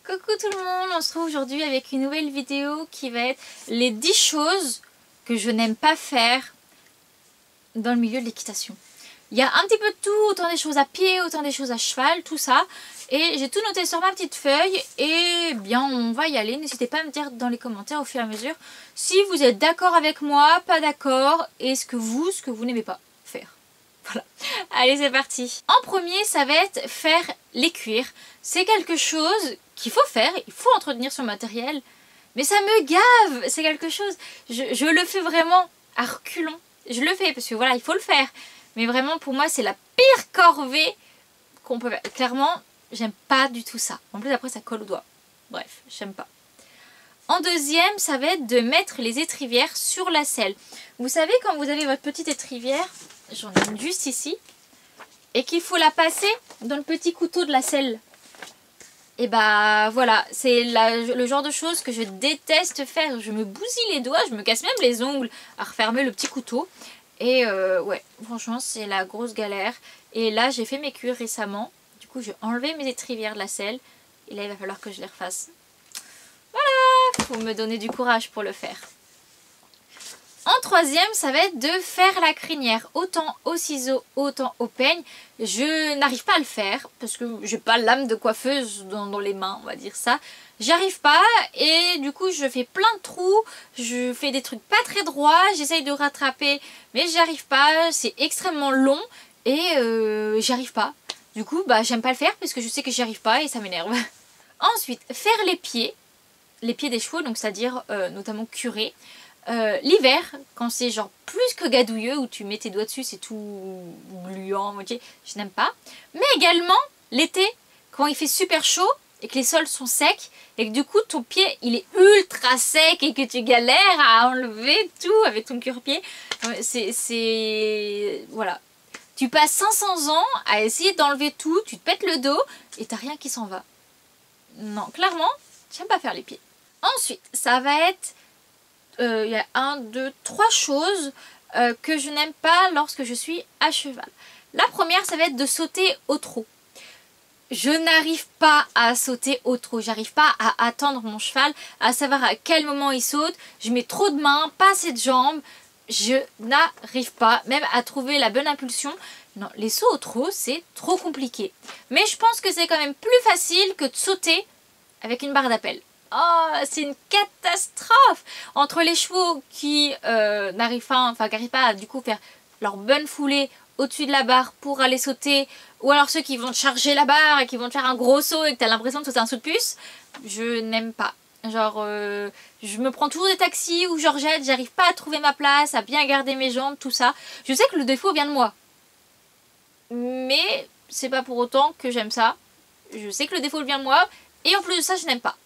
Coucou tout le monde, on se retrouve aujourd'hui avec une nouvelle vidéo qui va être les 10 choses que je n'aime pas faire dans le milieu de l'équitation. Il y a un petit peu de tout, autant des choses à pied, autant des choses à cheval, tout ça. Et j'ai tout noté sur ma petite feuille et bien on va y aller. N'hésitez pas à me dire dans les commentaires au fur et à mesure si vous êtes d'accord avec moi, pas d'accord et ce que vous n'aimez pas faire. Voilà, allez c'est parti. En premier ça va être faire les cuirs. C'est quelque chose qu'il faut faire, il faut entretenir son matériel. Mais ça me gave, c'est quelque chose. Je le fais vraiment à reculons. Je le fais parce que voilà, il faut le faire. Mais vraiment pour moi c'est la pire corvée qu'on peut faire. Clairement, j'aime pas du tout ça. En plus après ça colle au doigt. Bref, j'aime pas. En deuxième, ça va être de mettre les étrivières sur la selle. Vous savez quand vous avez votre petite étrivière, j'en ai une juste ici, et qu'il faut la passer dans le petit couteau de la selle. Et bah voilà, c'est le genre de choses que je déteste faire. Je me bousille les doigts, je me casse même les ongles à refermer le petit couteau. Et ouais, franchement c'est la grosse galère. Et là j'ai fait mes cuirs récemment. Du coup j'ai enlevé mes étrivières de la selle. Et là il va falloir que je les refasse. Voilà, faut me donner du courage pour le faire. En troisième, ça va être de faire la crinière, autant au ciseau, autant au peigne. Je n'arrive pas à le faire parce que j'ai pas l'âme de coiffeuse dans les mains, on va dire ça. J'y arrive pas et du coup je fais plein de trous, je fais des trucs pas très droits, j'essaye de rattraper mais j'y arrive pas, c'est extrêmement long et j'y arrive pas. Du coup bah j'aime pas le faire parce que je sais que j'y arrive pas et ça m'énerve. Ensuite, faire les pieds des chevaux, donc c'est-à-dire notamment curer. L'hiver, quand c'est genre plus que gadouilleux, où tu mets tes doigts dessus, c'est tout gluant, ok, je n'aime pas. Mais également, l'été, quand il fait super chaud et que les sols sont secs, et que du coup ton pied il est ultra sec et que tu galères à enlever tout avec ton cure-pied, voilà. Tu passes 500 ans à essayer d'enlever tout, tu te pètes le dos et t'as rien qui s'en va. Non, clairement, j'aime pas faire les pieds. Ensuite, ça va être... il y a 1, 2, 3 choses que je n'aime pas lorsque je suis à cheval. La première, ça va être de sauter au trot. Je n'arrive pas à sauter au trot. J'arrive pas à attendre mon cheval, à savoir à quel moment il saute. Je mets trop de mains, pas assez de jambes. Je n'arrive pas même à trouver la bonne impulsion. Non, les sauts au trot, c'est trop compliqué. Mais je pense que c'est quand même plus facile que de sauter avec une barre d'appel. Oh, c'est une catastrophe entre les chevaux qui n'arrivent pas à du coup faire leur bonne foulée au-dessus de la barre pour aller sauter, ou alors ceux qui vont te charger la barre et qui vont te faire un gros saut et que tu as l'impression de sauter un saut de puce. Je n'aime pas. Genre, je me prends toujours des taxis où je rejette, j'arrive pas à trouver ma place, à bien garder mes jambes, tout ça. Je sais que le défaut vient de moi. Mais c'est pas pour autant que j'aime ça. Je sais que le défaut vient de moi et en plus de ça, je n'aime pas.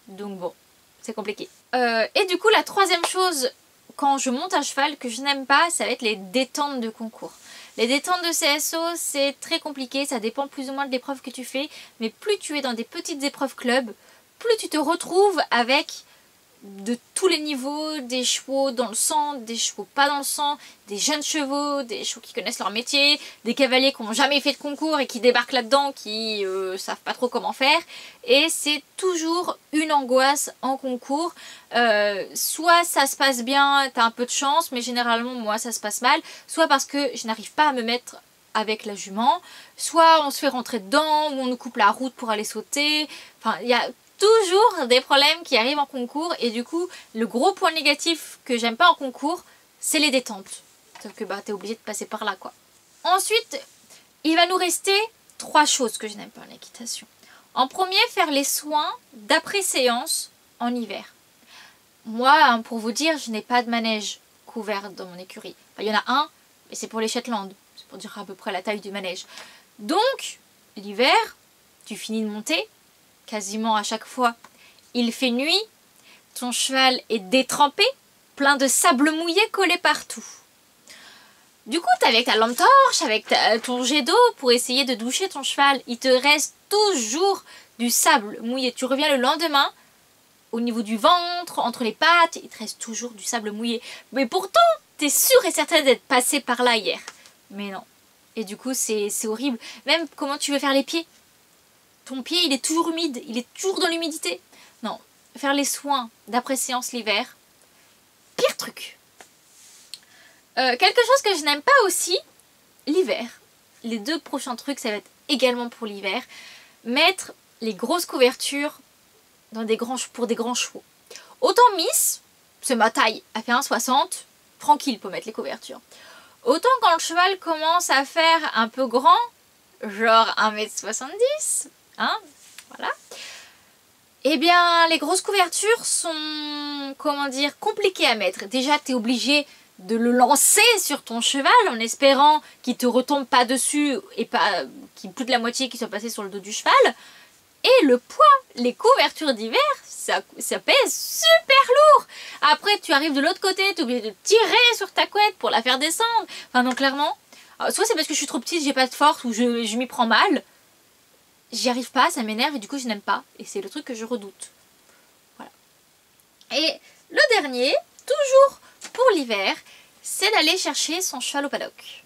Donc bon, c'est compliqué. Et du coup, la troisième chose, quand je monte à cheval, que je n'aime pas, ça va être les détentes de concours. Les détentes de CSO, c'est très compliqué, ça dépend plus ou moins de l'épreuve que tu fais. Mais plus tu es dans des petites épreuves club, plus tu te retrouves avec de tous les niveaux, des chevaux dans le sang, des chevaux pas dans le sang, des jeunes chevaux, des chevaux qui connaissent leur métier, des cavaliers qui n'ont jamais fait de concours et qui débarquent là-dedans, qui savent pas trop comment faire. Et c'est toujours une angoisse en concours. Soit ça se passe bien, t'as un peu de chance, mais généralement moi ça se passe mal. Soit parce que je n'arrive pas à me mettre avec la jument, soit on se fait rentrer dedans, ou on nous coupe la route pour aller sauter. Enfin, il y a toujours des problèmes qui arrivent en concours et du coup le gros point négatif que j'aime pas en concours c'est les détentes. Sauf que bah t'es obligé de passer par là quoi. Ensuite il va nous rester 3 choses que je n'aime pas en équitation. En premier, faire les soins d'après séance en hiver. Moi hein, pour vous dire, je n'ai pas de manège couvert dans mon écurie. Enfin, il y en a un mais c'est pour les Shetland. C'est pour dire à peu près la taille du manège. Donc l'hiver tu finis de monter. Quasiment à chaque fois, il fait nuit, ton cheval est détrempé, plein de sable mouillé collé partout. Du coup, t'es avec ta lampe torche, avec ton jet d'eau pour essayer de doucher ton cheval. Il te reste toujours du sable mouillé. Tu reviens le lendemain, au niveau du ventre, entre les pattes, il te reste toujours du sable mouillé. Mais pourtant, t'es sûr et certain d'être passé par là hier. Mais non. Et du coup, c'est horrible. Même comment tu veux faire les pieds. ton pied il est toujours humide, il est toujours dans l'humidité. Non, faire les soins d'après séance l'hiver, pire truc. Quelque chose que je n'aime pas aussi, l'hiver. Les 2 prochains trucs, ça va être également pour l'hiver. Mettre les grosses couvertures dans pour des grands chevaux. Autant Miss, c'est ma taille, elle fait 1,60, tranquille pour mettre les couvertures. Autant quand le cheval commence à faire un peu grand, genre 1,70 m, hein, voilà. Eh bien, les grosses couvertures sont, comment dire, compliquées à mettre. Déjà, tu es obligé de le lancer sur ton cheval en espérant qu'il te retombe pas dessus et pas qu'il plus de la moitié qui soit passé sur le dos du cheval. Et le poids, les couvertures d'hiver, ça pèse super lourd. Après, tu arrives de l'autre côté, tu es obligé de tirer sur ta couette pour la faire descendre. Enfin, non, clairement, soit c'est parce que je suis trop petite, j'ai pas de force ou je m'y prends mal. J'y arrive pas, ça m'énerve et du coup je n'aime pas. Et c'est le truc que je redoute. Voilà. Et le dernier, toujours pour l'hiver, c'est d'aller chercher son cheval au paddock.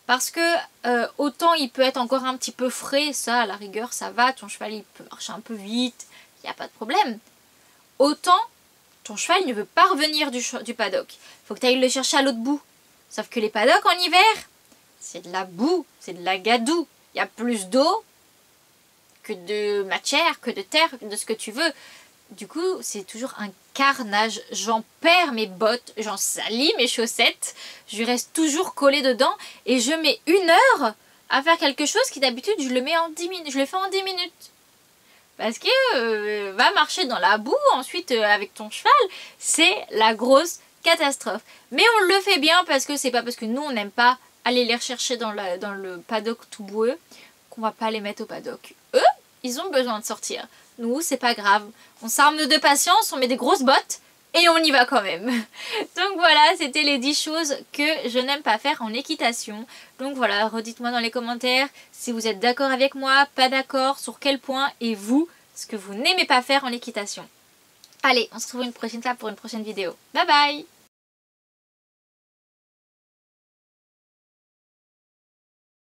Parce que autant il peut être encore un petit peu frais, ça à la rigueur ça va, ton cheval il peut marcher un peu vite, il n'y a pas de problème. Autant ton cheval ne veut pas revenir du paddock. Il faut que tu ailles le chercher à l'autre bout. Sauf que les paddocks en hiver, c'est de la boue, c'est de la gadoue. Il y a plus d'eau que de matière, que de terre, de ce que tu veux. Du coup, c'est toujours un carnage. J'en perds mes bottes, j'en salis mes chaussettes. Je reste toujours collée dedans et je mets 1 heure à faire quelque chose qui d'habitude je le mets en 10 minutes. Je le fais en 10 minutes. Parce que va marcher dans la boue ensuite avec ton cheval, c'est la grosse catastrophe. Mais on le fait bien parce que c'est pas parce que nous on n'aime pas aller les rechercher dans le paddock tout boueux qu'on va pas les mettre au paddock. Eux, ils ont besoin de sortir. Nous, c'est pas grave. On s'arme de patience, on met des grosses bottes et on y va quand même. Donc voilà, c'était les 10 choses que je n'aime pas faire en équitation. Donc voilà, redites-moi dans les commentaires si vous êtes d'accord avec moi, pas d'accord, sur quel point, et vous, ce que vous n'aimez pas faire en équitation. Allez, on se retrouve une prochaine fois pour une prochaine vidéo. Bye bye!